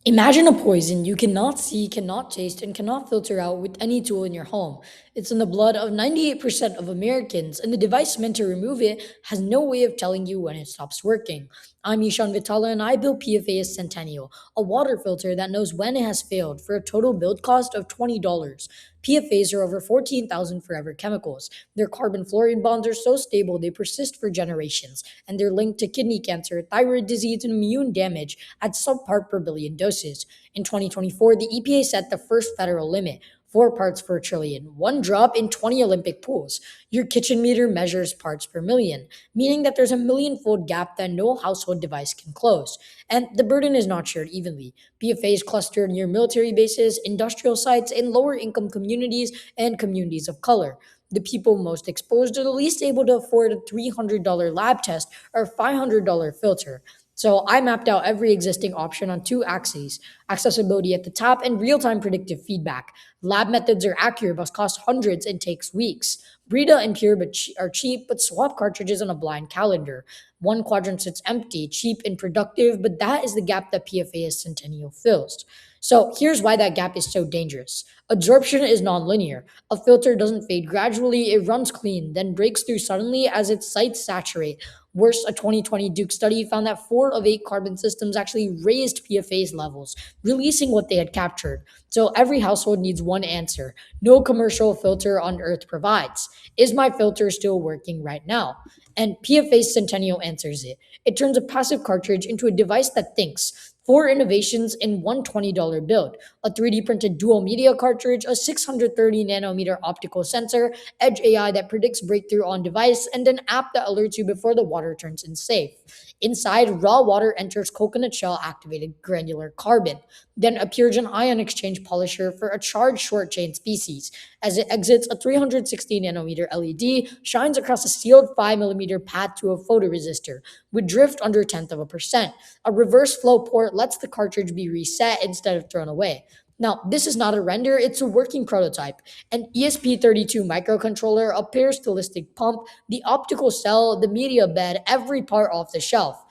Imagine a poison you cannot see, cannot taste, and cannot filter out with any tool in your home. It's in the blood of 98% of Americans, and the device meant to remove it has no way of telling you when it stops working. I'm Ishaan Vitthala, and I built PFAS Centennial, a water filter that knows when it has failed for a total build cost of $20. PFAs are over 14,000 forever chemicals. Their carbon fluorine bonds are so stable they persist for generations, and they're linked to kidney cancer, thyroid disease, and immune damage at subpart per billion doses. In 2024, the EPA set the first federal limit. 4 parts per trillion, one drop in 20 Olympic pools. Your kitchen meter measures parts per million, meaning that there's a million-fold gap that no household device can close. And the burden is not shared evenly. PFA is clustered near military bases, industrial sites, in lower income communities, and communities of color. The people most exposed are the least able to afford a $300 lab test or $500 filter. So I mapped out every existing option on two axes: accessibility at the top and real time predictive feedback. Lab methods are accurate but cost hundreds and takes weeks. Brita and Pure are cheap but swap cartridges on a blind calendar. One quadrant sits empty, cheap and productive, but that is the gap that PFAS Centennial fills. So here's why that gap is so dangerous. Absorption is nonlinear. A filter doesn't fade gradually, it runs clean, then breaks through suddenly as its sites saturate. Worse, a 2020 Duke study found that 4 of 8 carbon systems actually raised PFAS levels, releasing what they had captured. So every household needs one answer. No commercial filter on earth provides. Is my filter still working right now? And PFAS Centennial answers it. It turns a passive cartridge into a device that thinks. 4 innovations in one $20 build: a 3D printed dual media cartridge, a 630 nanometer optical sensor, edge AI that predicts breakthrough on device, and an app that alerts you before the water turns unsafe. Inside, raw water enters coconut shell activated granular carbon, then appears an ion exchange polisher for a charged short chain species. As it exits, a 360 nanometer LED shines across a sealed 5 millimeter path to a photoresistor with drift under a tenth of a percent. A reverse flow port lets the cartridge be reset instead of thrown away. Now, this is not a render, it's a working prototype. An ESP32 microcontroller, a peristaltic pump, the optical cell, the media bed, every part off the shelf,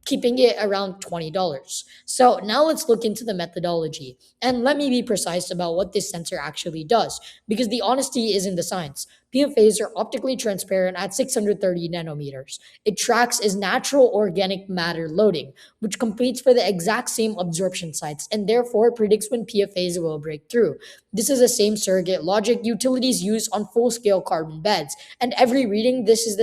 keeping it around $20. So now let's look into the methodology. And let me be precise about what this sensor actually does, because the honesty is in the science. PFAs are optically transparent at 630 nanometers. It tracks as natural organic matter loading, which competes for the exact same absorption sites and therefore predicts when PFAs will break through. This is the same surrogate logic utilities use on full scale carbon beds, and every reading is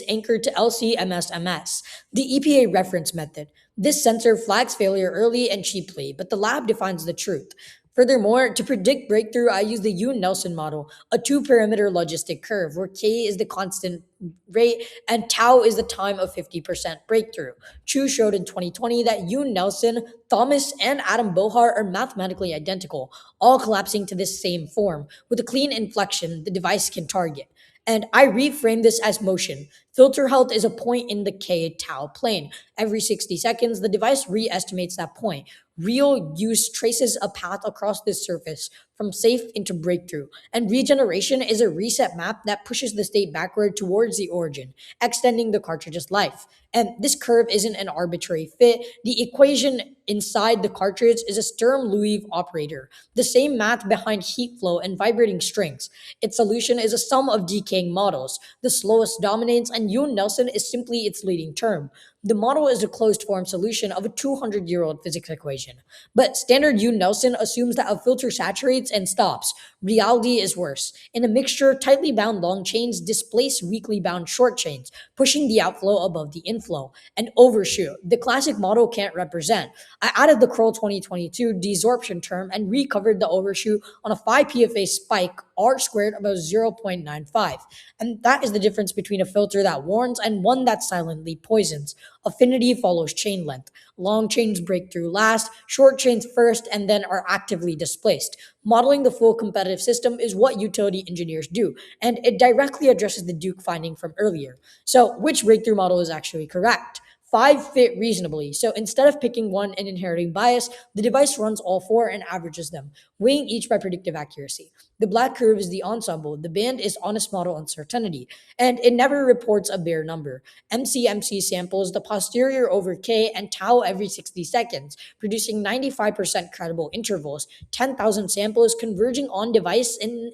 anchored to LC-MS-MS, the EPA reference method. This sensor flags failure early and cheaply, but the lab defines the truth. Furthermore, to predict breakthrough, I use the Yoon-Nelson model, a two-parameter logistic curve where K is the constant rate and tau is the time of 50% breakthrough. Chu showed in 2020 that Yoon-Nelson, Thomas, and Adam Bohar are mathematically identical, all collapsing to this same form. With a clean inflection, the device can target. And I reframe this as motion. Filter health is a point in the K tau plane. Every 60 seconds, the device re-estimates that point. Real use traces a path across this surface from safe into breakthrough. And regeneration is a reset map that pushes the state backward towards the origin, extending the cartridge's life. And this curve isn't an arbitrary fit. The equation inside the cartridge is a Sturm-Liouville operator, the same math behind heat flow and vibrating strings. Its solution is a sum of decaying models. The slowest dominates, and Yoon-Nelson is simply its leading term. The model is a closed form solution of a 200-year-old physics equation. But standard Yoon-Nelson assumes that a filter saturates and stops. Reality is worse. In a mixture, tightly bound long chains displace weakly bound short chains, pushing the outflow above the inflow. And overshoot, the classic model can't represent. I added the Kroll 2022 desorption term and recovered the overshoot on a 5 PFA spike, R squared about 0.95. And that is the difference between a filter that warns and one that silently poisons. Affinity follows chain length. Long chains break through last, short chains first, and then are actively displaced. Modeling the full competitive system is what utility engineers do, and it directly addresses the Duke finding from earlier. So, which breakthrough model is actually correct? 5 fit reasonably. So instead of picking one and inheriting bias, the device runs all four and averages them, weighing each by predictive accuracy. The black curve is the ensemble, the band is honest model uncertainty, and it never reports a bare number. MCMC samples the posterior over K and tau every 60 seconds, producing 95% credible intervals, 10,000 samples converging on device in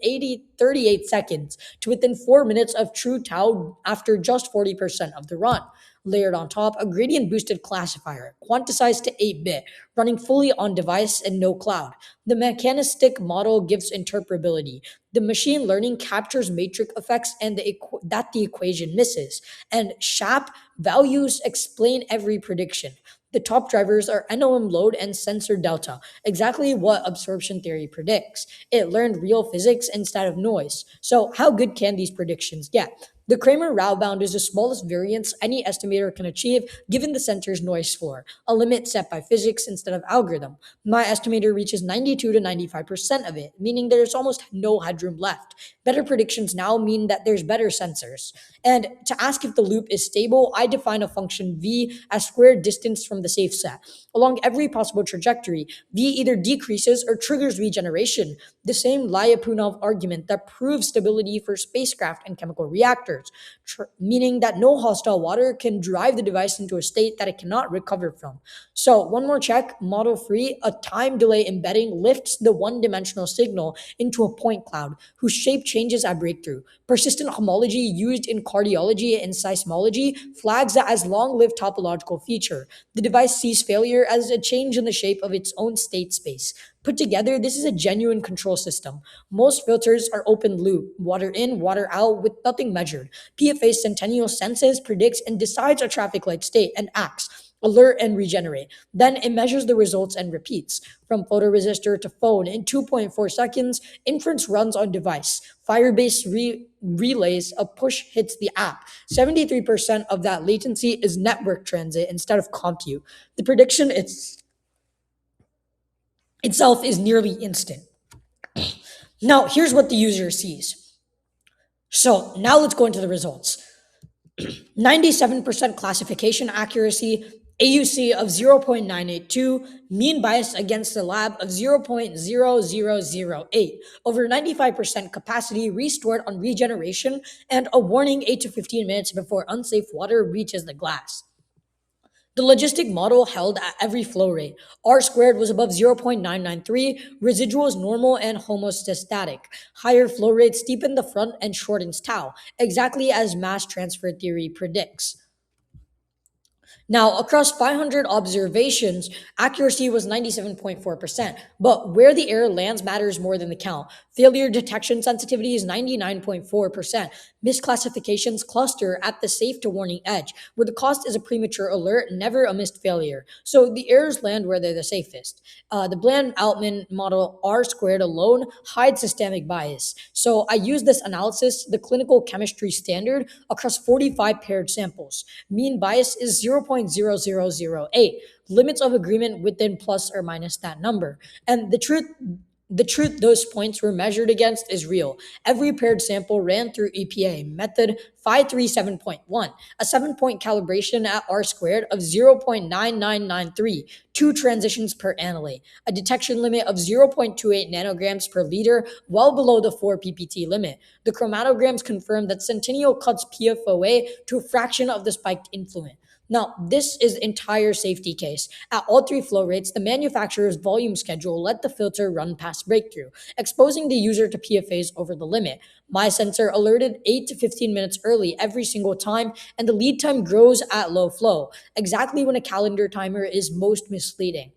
38 seconds to within 4 minutes of true tau after just 40% of the run. Layered on top, a gradient boosted classifier, quantized to 8-bit, running fully on device and no cloud. The mechanistic model gives interpretability. The machine learning captures matrix effects and that the equation misses. And SHAP values explain every prediction. The top drivers are NOM load and sensor delta, exactly what absorption theory predicts. It learned real physics instead of noise. So, how good can these predictions get? The Kramer route bound is the smallest variance any estimator can achieve given the sensor's noise floor, a limit set by physics instead of algorithm. My estimator reaches 92 to 95% of it, meaning there's almost no headroom left. Better predictions now mean that there's better sensors. And to ask if the loop is stable, I define a function v as squared distance from the safe set. Along every possible trajectory, v either decreases or triggers regeneration, the same Lyapunov argument that proves stability for spacecraft and chemical reactors, meaning that no hostile water can drive the device into a state that it cannot recover from. So, one more check, model free, a time delay embedding lifts the one-dimensional signal into a point cloud whose shape changes at breakthrough. Persistent homology used in cardiology and seismology flags that as long-lived topological feature. The device sees failure as a change in the shape of its own state space. Put together, this is a genuine control system. Most filters are open loop, water in, water out, with nothing measured. PFA Centennial senses, predicts, and decides a traffic light state and acts, alert and regenerate. Then it measures the results and repeats. From photoresistor to phone in 2.4 seconds, inference runs on device. Firebase relays, a push hits the app. 73% of that latency is network transit instead of compute. The prediction itself is nearly instant. Now, here's what the user sees. So now let's go into the results. 97% classification accuracy, AUC of 0.982, mean bias against the lab of 0.0008, over 95% capacity restored on regeneration, and a warning 8 to 15 minutes before unsafe water reaches the glass. The logistic model held at every flow rate. R squared was above 0.993, residuals normal and homostatic. Higher flow rates steepen the front and shortens tau, exactly as mass transfer theory predicts. Now, across 500 observations, accuracy was 97.4%, but where the error lands matters more than the count. Failure detection sensitivity is 99.4%. Misclassifications cluster at the safe to warning edge, where the cost is a premature alert, never a missed failure. So the errors land where they're the safest. The Bland-Altman model R squared alone hides systemic bias. So I use this analysis, the clinical chemistry standard, across 45 paired samples. Mean bias is 0.0008, limits of agreement within plus or minus that number. And the truth those points were measured against is real. Every paired sample ran through EPA method 537.1, a 7-point calibration at R squared of 0.9993, 2 transitions per analyte, a detection limit of 0.28 nanograms per liter, well below the 4 ppt limit. The chromatograms confirm that Centennial cuts PFOA to a fraction of the spiked influent. Now, this is entire safety case. At all 3 flow rates, the manufacturer's volume schedule let the filter run past breakthrough, exposing the user to PFAs over the limit. My sensor alerted 8 to 15 minutes early every single time, and the lead time grows at low flow, exactly when a calendar timer is most misleading.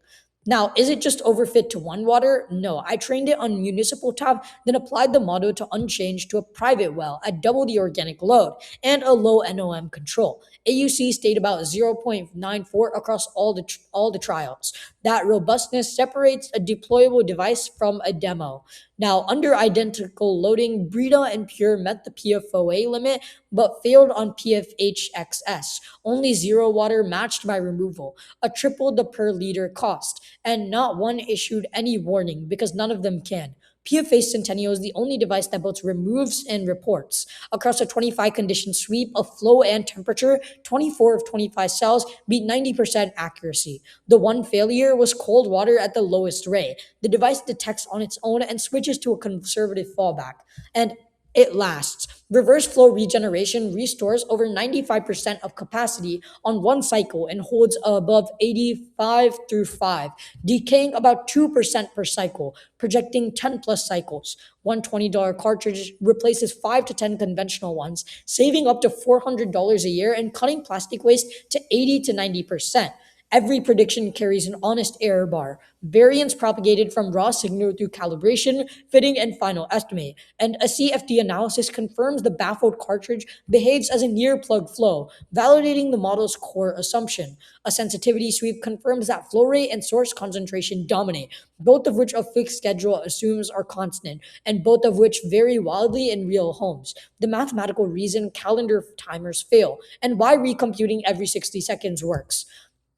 Now, is it just overfit to one water? No, I trained it on municipal tap, then applied the model to unchanged to a private well at double the organic load and a low NOM control. AUC stayed about 0.94 across all the trials. That robustness separates a deployable device from a demo. Now, under identical loading, Brita and Pure met the PFOA limit, but failed on PFHXS. Only zero water matched my removal, a triple the per liter cost, and not one issued any warning because none of them can. PFA Centennial is the only device that both removes and reports. Across a 25 condition sweep of flow and temperature, 24 of 25 cells beat 90% accuracy. The one failure was cold water at the lowest ray. The device detects on its own and switches to a conservative fallback. And it lasts. Reverse flow regeneration restores over 95% of capacity on one cycle and holds above 85 through 5, decaying about 2% per cycle, projecting 10 plus cycles. One $20 cartridge replaces 5 to 10 conventional ones, saving up to $400 a year and cutting plastic waste to 80 to 90%. Every prediction carries an honest error bar, variance propagated from raw signal through calibration, fitting, and final estimate. And a CFD analysis confirms the baffled cartridge behaves as a near plug flow, validating the model's core assumption. A sensitivity sweep confirms that flow rate and source concentration dominate, both of which a fixed schedule assumes are constant, and both of which vary wildly in real homes. The mathematical reason calendar timers fail, and why recomputing every 60 seconds works.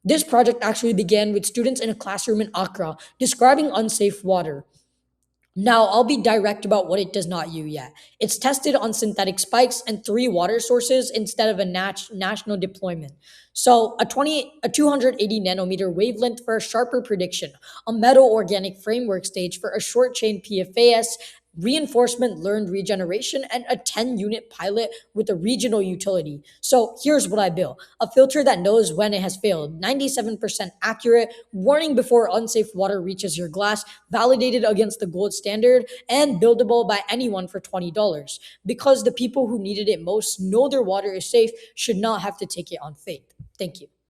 This project actually began with students in a classroom in Accra describing unsafe water. Now, I'll be direct about what it does not use yet. It's tested on synthetic spikes and three water sources instead of a national deployment. So, a 280 nanometer wavelength for a sharper prediction, a metal organic framework stage for a short chain PFAS, reinforcement learned regeneration, and a 10 unit pilot with a regional utility. So, here's what I built: a filter that knows when it has failed, 97% accurate, warning before unsafe water reaches your glass, validated against the gold standard, and buildable by anyone for $20. Because the people who needed it most know their water is safe, should not have to take it on faith. Thank you.